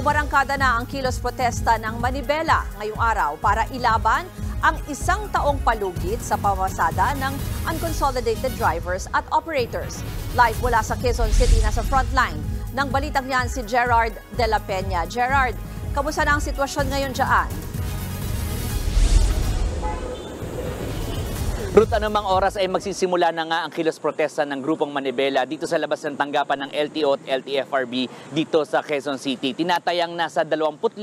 Umarangkada na ang kilos protesta ng Manibela ngayong araw para ilaban ang isang taong palugit sa pamamasada ng unconsolidated drivers at operators. Live mula sa Quezon City na sa frontline ng balitang yan si Gerard de la Peña. Gerard, kamusta na ang sitwasyon ngayon dyan? Ruth, anumang oras ay magsisimula na nga ang kilos protesta ng grupong Manibela dito sa labas ng tanggapan ng LTO at LTFRB dito sa Quezon City. Tinatayang nasa 25,000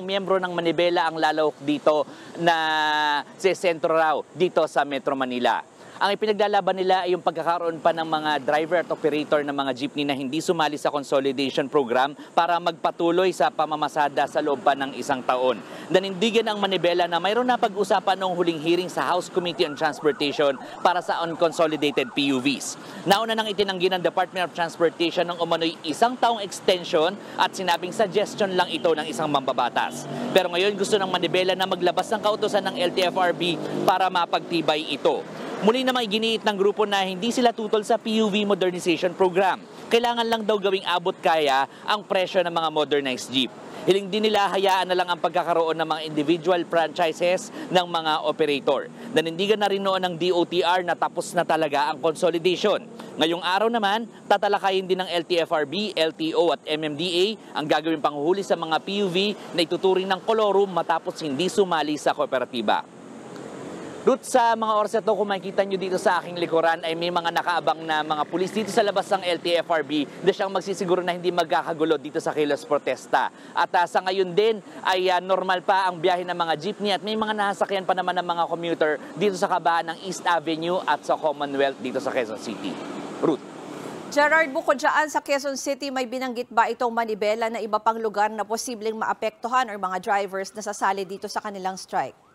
miyembro ng Manibela ang lalawak dito na sa sentro raw dito sa Metro Manila. Ang ipinaglalaban nila ay yung pagkakaroon pa ng mga driver at operator ng mga jeepney na hindi sumali sa consolidation program para magpatuloy sa pamamasada sa loob pa ng isang taon. Nanindigan ang Manibela na mayroon na pag-usapan noong huling hearing sa House Committee on Transportation para sa unconsolidated PUVs. Nauna nang itinanggi ng Department of Transportation ng umano'y isang taong extension at sinabing suggestion lang ito ng isang mambabatas. Pero ngayon gusto ng Manibela na maglabas ng kautusan ng LTFRB para mapagtibay ito. Muli na may giniit ng grupo na hindi sila tutol sa PUV modernization program. Kailangan lang daw gawing abot kaya ang presyo ng mga modernized jeep. Hiling din nila hayaan na lang ang pagkakaroon ng mga individual franchises ng mga operator. Nanindigan na rin noon ng DOTR na tapos na talaga ang consolidation. Ngayong araw naman, tatalakayin din ng LTFRB, LTO at MMDA ang gagawing panghuhuli sa mga PUV na ituturing ng kolorum matapos hindi sumali sa kooperatiba. Ruth, sa mga oras ito, kung makikita nyo dito sa aking likuran ay may mga nakaabang na mga pulis dito sa labas ng LTFRB na siyang magsisiguro na hindi magkakagulo dito sa kilos protesta. At sa ngayon din ay normal pa ang biyahe ng mga jeepney at may mga nasasakyan pa naman ng mga commuter dito sa kabaan ng East Avenue at sa Commonwealth dito sa Quezon City. Ruth. Gerard, bukod dyan sa Quezon City, may binanggit ba itong Manibela na iba pang lugar na posibleng maapektuhan or mga drivers na sasali dito sa kanilang strike?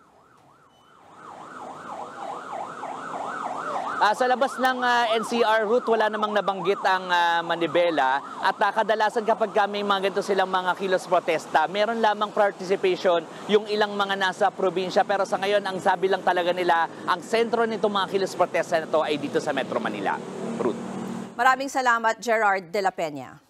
Sa labas ng NCR route, wala namang nabanggit ang Manibela at kadalasan kapag may mga ganito silang mga kilos protesta, meron lamang participation yung ilang mga nasa probinsya. Pero sa ngayon, ang sabi lang talaga nila, ang sentro nitong mga kilos protesta na ito ay dito sa Metro Manila. Ruth. Maraming salamat, Gerard de la Peña.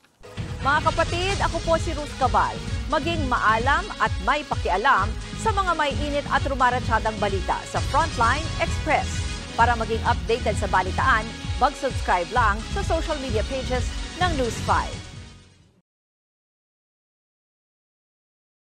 Mga kapatid, ako po si Ruth Cabal. Maging maalam at may pakialam sa mga may init at rumaratsadang balita sa Frontline Express. Para maging updated sa balitaan, mag-subscribe lang sa social media pages ng News 5.